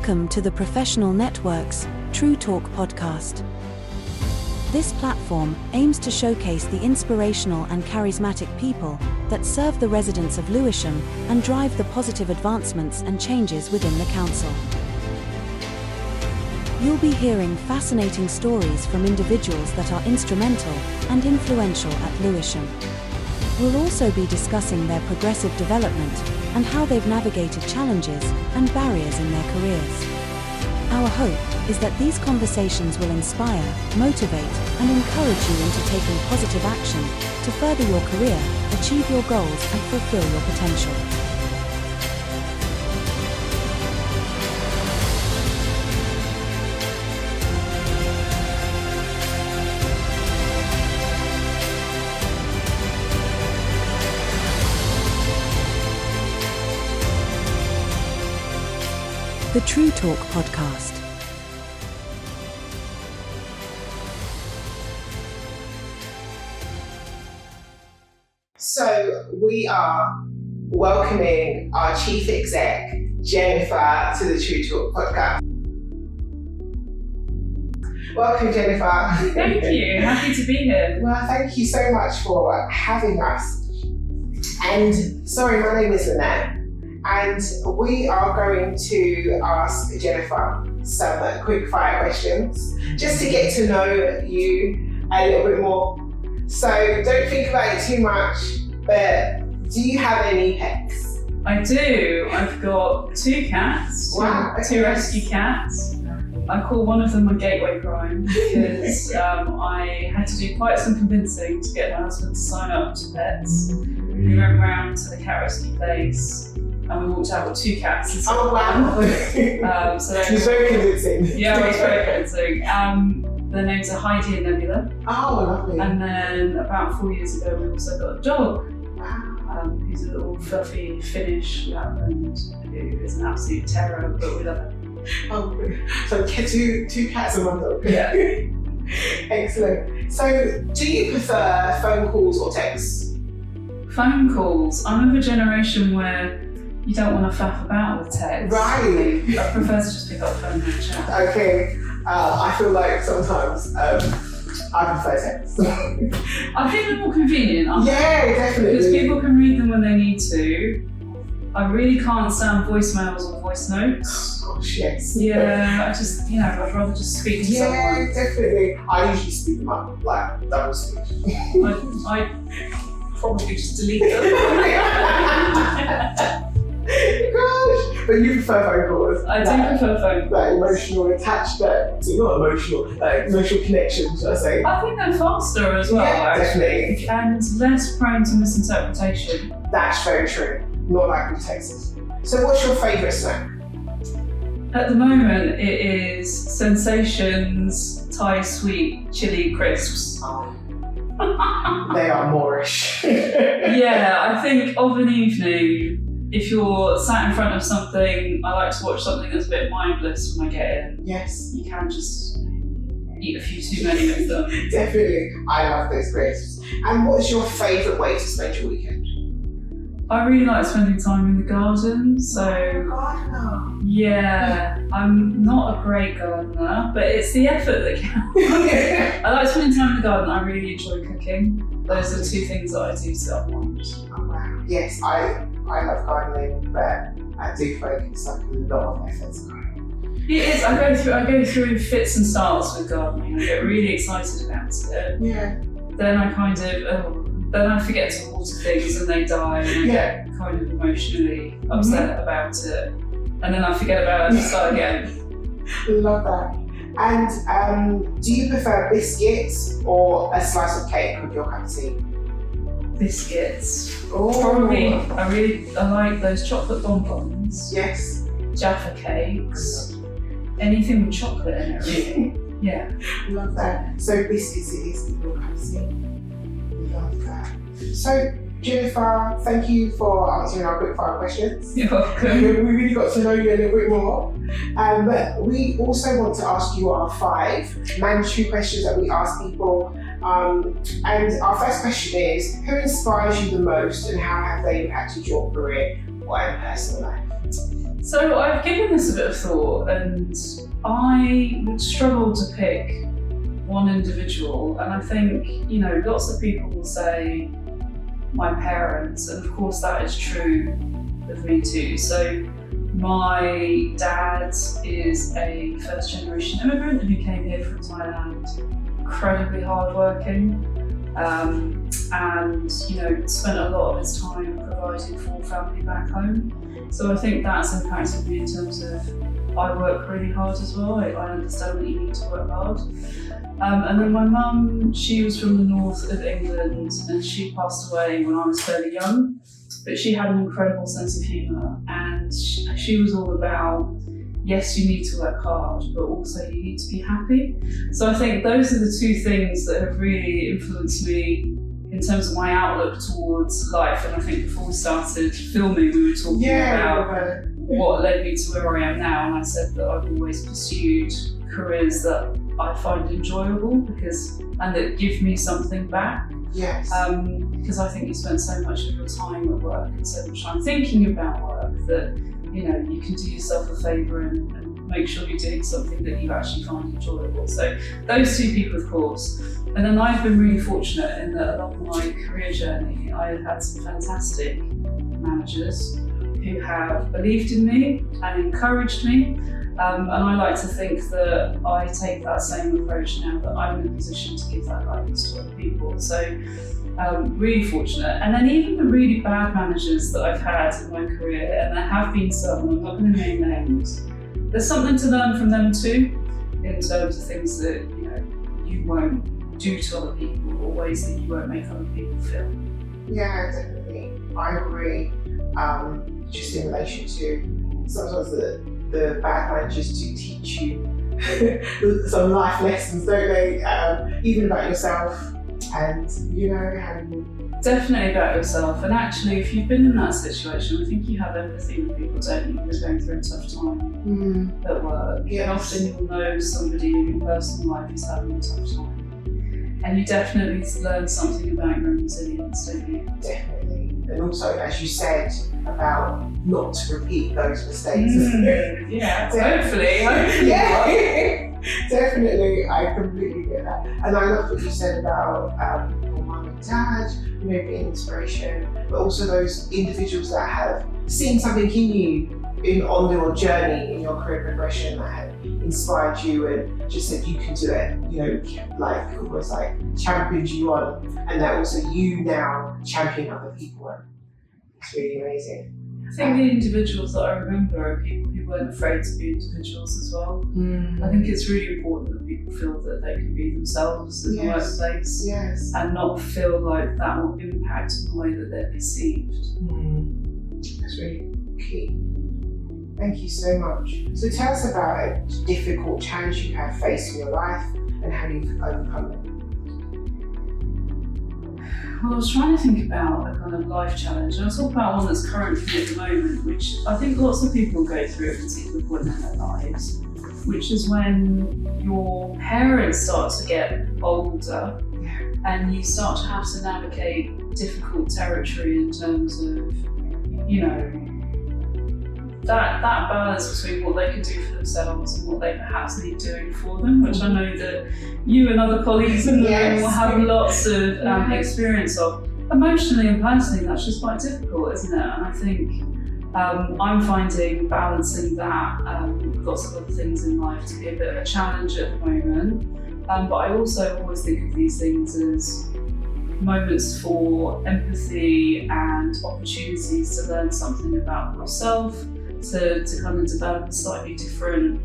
Welcome to the Professional Network's True Talk podcast. This platform aims to showcase the inspirational and charismatic people that serve the residents of Lewisham and drive the positive advancements and changes within the council. You'll be hearing fascinating stories from individuals that are instrumental and influential at Lewisham. We'll also be discussing their progressive development and how they've navigated challenges and barriers in their careers. Our hope is that these conversations will inspire, motivate, and encourage you into taking positive action to further your career, achieve your goals, and fulfill your potential. The True Talk podcast. So we are welcoming our Chief Exec, Jennifer, to the True Talk podcast. Welcome, Jennifer. Thank you. Happy to be here. Well, thank you so much for having us. And sorry, my name is Lynette. And we are going to ask Jennifer some quick fire questions just to get to know you a little bit more. So don't think about it too much, but do you have any pets? I do. I've got 2 cats, Wow, okay. 2 rescue cats. I call one of them my gateway crime because I had to do quite some convincing to get my husband to sign up to pets. We went round to the cat rescue place and we walked out with 2 cats. Oh wow! So She's very convincing. Yeah, it was very convincing. Their names are Heidi and Nebula. Oh, lovely. And then about 4 years ago, we also got a dog. Wow. Who's a little fluffy Finnish Lapland who is an absolute terror, but we love her. Oh, so 2 cats and 1 dog. Yeah. Excellent. So, do you prefer phone calls or texts? Phone calls. I'm of a generation where you don't want to faff about with text. Right. I prefer to just pick up the phone and chat. Okay. I feel like sometimes I prefer text. I think they're more convenient, aren't they? Yeah, definitely. Because people can read them when they need to. I really can't stand voicemails or voice notes. Gosh, yes. Yeah, I just, I'd rather just speak to someone. Yeah, definitely. I usually speed them up, like double speed. I probably just delete them. Gosh, but you prefer phone calls. I do prefer phone calls. That emotional attachment, not emotional, emotional connection, should I say? I think they're faster as well, Yeah, actually, and less prone to misinterpretation. That's very true. Not like with Texas. So, what's your favourite snack? At the moment, it is Sensations Thai Sweet Chili Crisps. They are Moorish. Yeah, I think of an evening, if you're sat in front of something, I like to watch something that's a bit mindless when I get in. Yes. You can just eat a few too many of them. Definitely. I love those crisps. And what's your favourite way to spend your weekend? I really like spending time in the garden, so Gardener. yeah, I'm not a great gardener, but it's the effort that counts. I like spending time in the garden. I really enjoy cooking. Those are the 2 things that I do to unwind. Oh wow. Yes, I love gardening, but I do focus like a lot of effort to garden. It is. I go through fits and starts with gardening. I get really excited about it. Yeah. Then I kind of then I forget to water things and they die, and I get kind of emotionally upset about it. And then I forget about it and start again. Love that. And do you prefer biscuits or a slice of cake with your cup of tea? Biscuits. Oh. Probably. I like those chocolate bonbons. Yes. Jaffa cakes. Anything with chocolate in it, really. Yeah. Love that. So biscuits it is with your cup of tea. Love that. So Jennifer, thank you for answering our quick fire questions. You're welcome. We really got to know you a little bit more. But we also want to ask you our 5 mandatory questions that we ask people. And our first question is, who inspires you the most and how have they impacted your career or personal life? So I've given this a bit of thought, and I would struggle to pick one individual. And I think, lots of people will say my parents, and of course that is true of me too. So my dad is a first-generation immigrant who came here from Thailand, incredibly hardworking, and spent a lot of his time providing for family back home. So I think that's impacted me in terms of I work really hard as well. I understand that you need to work hard. And then my mum, she was from the north of England, and she passed away when I was fairly young. But she had an incredible sense of humour, and she was all about, yes, you need to work hard, but also you need to be happy. So I think those are the two things that have really influenced me in terms of my outlook towards life. And I think before we started filming, we were talking about what led me to where I am now, and I said that I've always pursued careers that I find enjoyable and that give me something back. Yes. Because I think you spend so much of your time at work and so much time thinking about work that you can do yourself a favour and make sure you're doing something that you actually find enjoyable. So those two people, of course. And then I've been really fortunate in that along my career journey, I have had some fantastic managers who have believed in me and encouraged me. And I like to think that I take that same approach now that I'm in a position to give that guidance to other people. So really fortunate. And then even the really bad managers that I've had in my career, and there have been some, I'm not going to name names, there's something to learn from them too, in terms of things that you won't do to other people, or ways that you won't make other people feel. Yeah, definitely. I agree. Just in relation to sometimes the bad managers do teach you some life lessons, don't they? Even about yourself, and how you. Definitely about yourself. And actually, if you've been in that situation, I think you have empathy with people, don't you, who's going through a tough time at work. Yes. And often you'll know somebody in your personal life who's having a tough time. And you definitely learn something about your own resilience, don't you? Definitely. And also, as you said, about not to repeat those mistakes. Yeah, hopefully. Yeah, definitely. I completely get that. And I love what you said about your mum and dad, being inspiration, but also those individuals that have seen something in you on your journey, in your career progression, that have inspired you and just said you can do it, almost like championed you on, and that also you now champion other people on. It's really amazing. I think the individuals that I remember are people who weren't afraid to be individuals as well. I think it's really important that people feel that they can be themselves in the workplace, and not feel like that will impact the way that they're perceived. That's really key. Thank you so much. So tell us about a difficult challenge you have faced in your life and how you've overcome it. Well, I was trying to think about a kind of life challenge, and I'll talk about one that's current for me at the moment, which I think lots of people go through at a particular point in their lives, which is when your parents start to get older and you start to have to navigate difficult territory in terms of, that balance between what they can do for themselves and what they perhaps need doing for them, which I know that you and other colleagues in the room will have lots of experience of. Emotionally and personally, that's just quite difficult, isn't it? And I think I'm finding balancing that with lots of other things in life to be a bit of a challenge at the moment. But I also always think of these things as moments for empathy and opportunities to learn something about yourself, to kind of develop a slightly different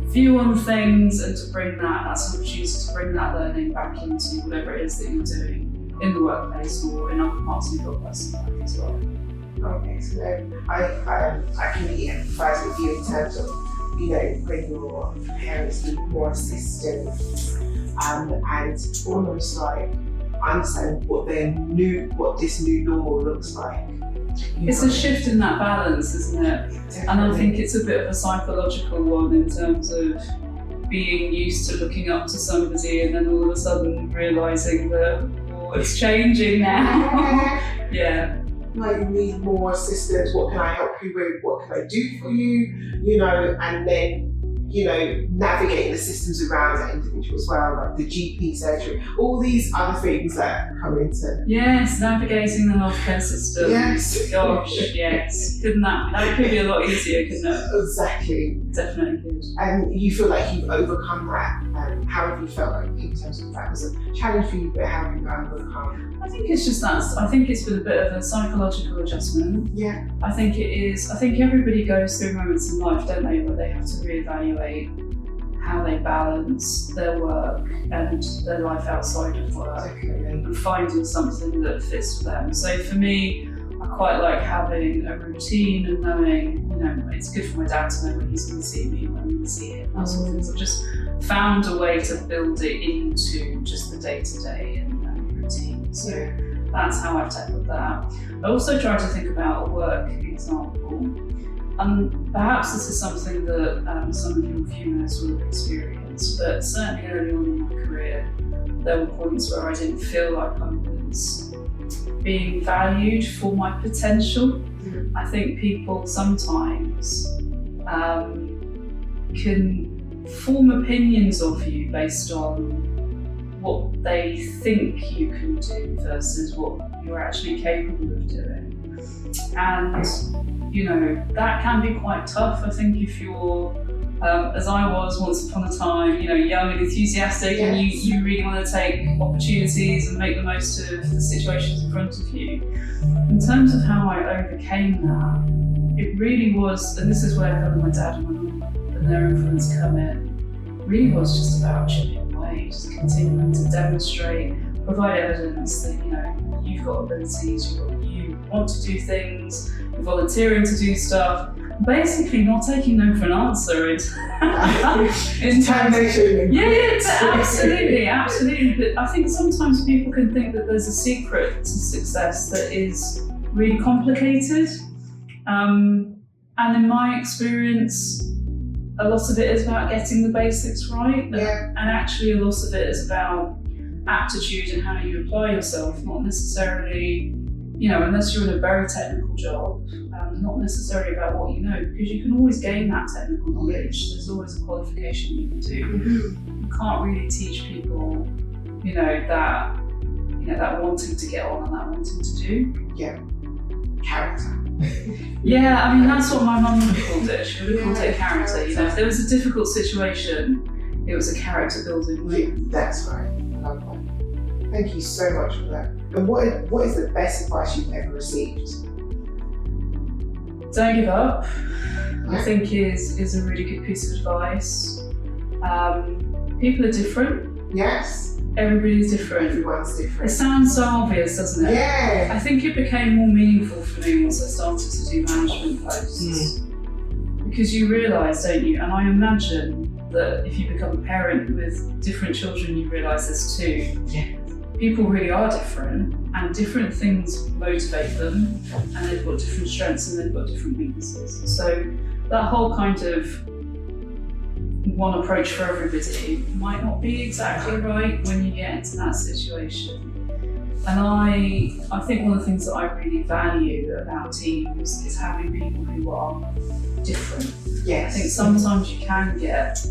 view on things, and to bring that's an opportunity to bring that learning back into whatever it is that you're doing in the workplace or in other parts of your personal life as well. Oh, excellent. I can really empathise with you in terms of, when your parents need more assistance, and almost like understand what this new normal looks like. It's a shift in that balance, isn't it? Definitely. And I think it's a bit of a psychological one in terms of being used to looking up to somebody and then all of a sudden realising that it's changing now. Yeah. like you need more assistance, what can I help you with, what can I do for you, and then, navigating the systems around that individual as well, like the GP surgery, all these other things that come into. Yes, navigating the healthcare system. Yes. Gosh, yes. Couldn't that could be a lot easier, couldn't it? Exactly. Definitely could. And you feel like you've overcome that. How have you felt like in terms of that was a challenge for you, but how have you overcome? I think it's just that. I think it's been a bit of a psychological adjustment. Yeah. I think it is. I think everybody goes through moments in life, don't they, where they have to reevaluate how they balance their work and their life outside of work. Definitely. And finding something that fits for them. So for me, I quite like having a routine and knowing, it's good for my dad to know when he's going to see me, when I'm going to see him, that sort of thing. So I've just found a way to build it into just the day-to-day and routine. So that's how I've tackled that. I also try to think about a work example. Perhaps this is something that some of your viewers will have experienced, but certainly early on in my career, there were points where I didn't feel like I was being valued for my potential. Mm-hmm. I think people sometimes can form opinions of you based on what they think you can do versus what you're actually capable of doing. And, that can be quite tough. I think if you're, as I was once upon a time, young and enthusiastic, and you really want to take opportunities and make the most of the situations in front of you. In terms of how I overcame that, it really was, and this is where kind of my dad and my mum and their influence come in, really was just about chipping away, just continuing to demonstrate, provide evidence that, you've got abilities, you want to do things, you're volunteering to do stuff, basically not taking no for an answer. Absolutely. But I think sometimes people can think that there's a secret to success that is really complicated. And in my experience, a lot of it is about getting the basics right. And actually a lot of it is about aptitude and how you apply yourself, not necessarily, unless you're in a very technical job, not necessarily about what you know, because you can always gain that technical knowledge. There's always a qualification you can do. Mm-hmm. You can't really teach people, that wanting to get on and that wanting to do. Yeah. Character. Yeah, that's what my mum would have called it. She would have called it character. If there was a difficult situation, it was a character building moment. That's right. I love that. Thank you so much for that. And what is the best advice you've ever received? Don't give up, I think is a really good piece of advice. People are different. Yes. Everybody's different. Everyone's different. It sounds so obvious, doesn't it? Yeah. I think it became more meaningful for me once I started to do management posts. Because you realise, don't you, and I imagine that if you become a parent with different children, you realise this too. Yeah. People really are different, and different things motivate them, and they've got different strengths and they've got different weaknesses. So that whole kind of one approach for everybody might not be exactly right when you get into that situation. And I think one of the things that I really value about teams is having people who are different. Yes. I think sometimes you can get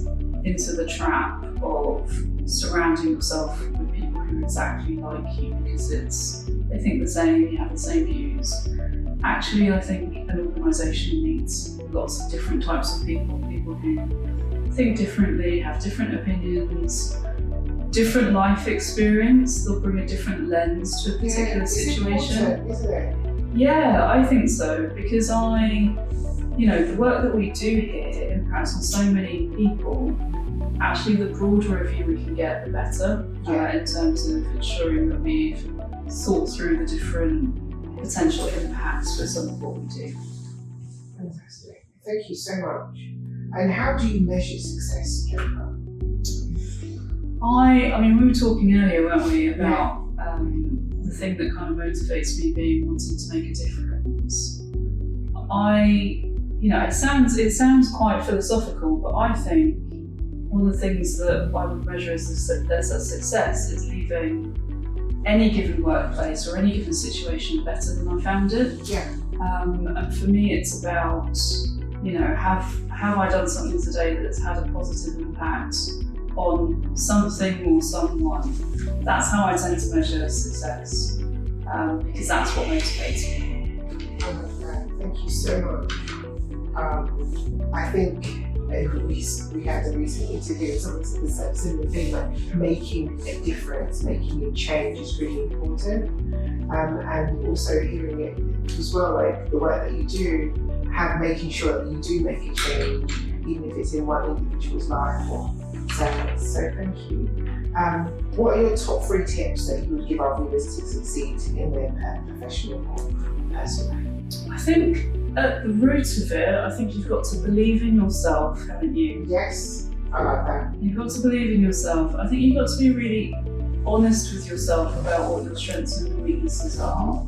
into the trap of surrounding yourself with people who are exactly like you because they think the same, you have the same views. Actually, I think an organisation needs lots of different types of people who think differently, have different opinions, different life experience. They'll bring a different lens to a particular situation. Isn't it? Yeah, I think so, because the work that we do here impacts on so many people. Actually, the broader a view we can get, the better, in terms of ensuring that we've thought through the different potential impacts for some of what we do. Fantastic. Thank you so much. And how do you measure success, Jennifer? We were talking earlier, weren't we, about the thing that kind of motivates me being wanting to make a difference. It sounds quite philosophical, but I think one of the things that I would measure as a success is leaving any given workplace or any given situation better than I found it. Yeah. And for me, it's about, have I done something today that's had a positive impact on something or someone? That's how I tend to measure success, because that's what motivates me. Thank you so much. I think we had a recent interview, someone said the similar thing, like making a difference, making a change is really important. And also hearing it as well, like the work that you do, making sure that you do make a change, even if it's in one individual's life or several. So thank you. What are your top 3 tips that you would give our viewers to succeed in their professional or personal life? I think at the root of it, I think you've got to believe in yourself, haven't you? Yes, I like that. You've got to believe in yourself. I think you've got to be really honest with yourself about what your strengths and weaknesses are.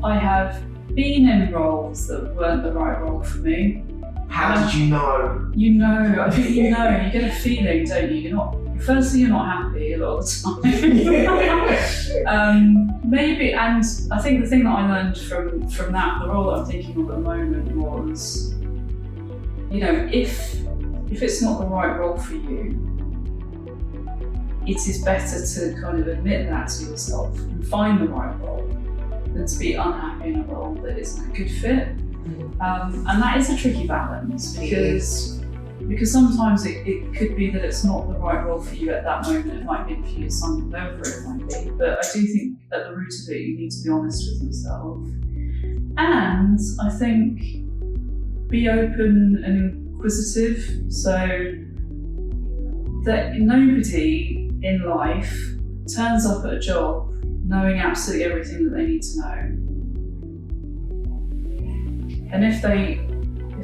I have been in roles that weren't the right role for me. How did you know? I think you get a feeling, don't you? Firstly, you're not happy a lot of the time. Maybe, and I think the thing that I learned from that, the role that I'm thinking of at the moment was, if it's not the right role for you, it is better to kind of admit that to yourself and find the right role than to be unhappy in a role that isn't a good fit. And that is a tricky balance because sometimes it could be that it's not the right role for you at that moment. It might be for you something whatever it might be. But I do think at the root of it, you need to be honest with yourself. And I think be open and inquisitive, so that nobody in life turns up at a job knowing absolutely everything that they need to know. And if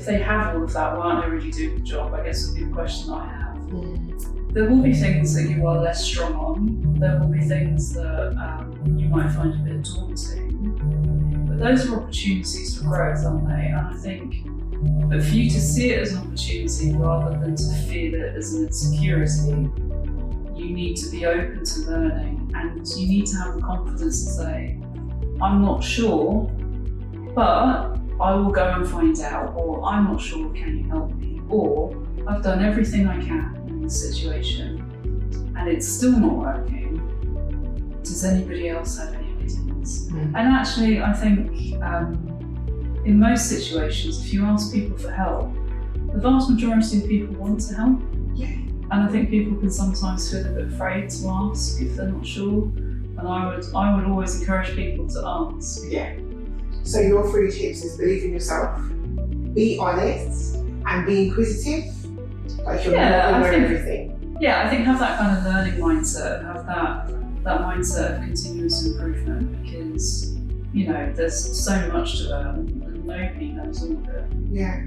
they have all of that, why aren't they really doing the job? I guess would be the question I have. There will be things that you are less strong on. There will be things that you might find a bit daunting. But those are opportunities for growth, aren't they? And I think, but for you to see it as an opportunity rather than to feel it as an insecurity, you need to be open to learning, and you need to have the confidence to say, I'm not sure, but I will go and find out, or I'm not sure, can you help me? Or I've done everything I can in this situation and it's still not working. Does anybody else have any ideas? And actually, I think in most situations, if you ask people for help, the vast majority of people want to help. Yeah. And I think people can sometimes feel a bit afraid to ask if they're not sure. And I would always encourage people to ask. Yeah. So your 3 tips is believe in yourself, be honest, and be inquisitive. Like you're not going to know everything. Yeah, I think have that kind of learning mindset, have that mindset of continuous improvement, because there's so much to learn and nobody knows all of it. Yeah.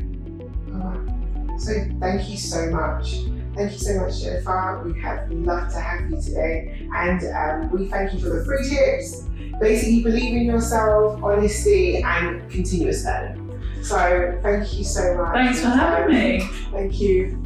So thank you so much. Thank you so much, Jennifer. We have loved to have you today, and we thank you for the 3 tips. Basically, believe in yourself, honesty, and continuous learning. So thank you so much. Thanks for having me. Thank you.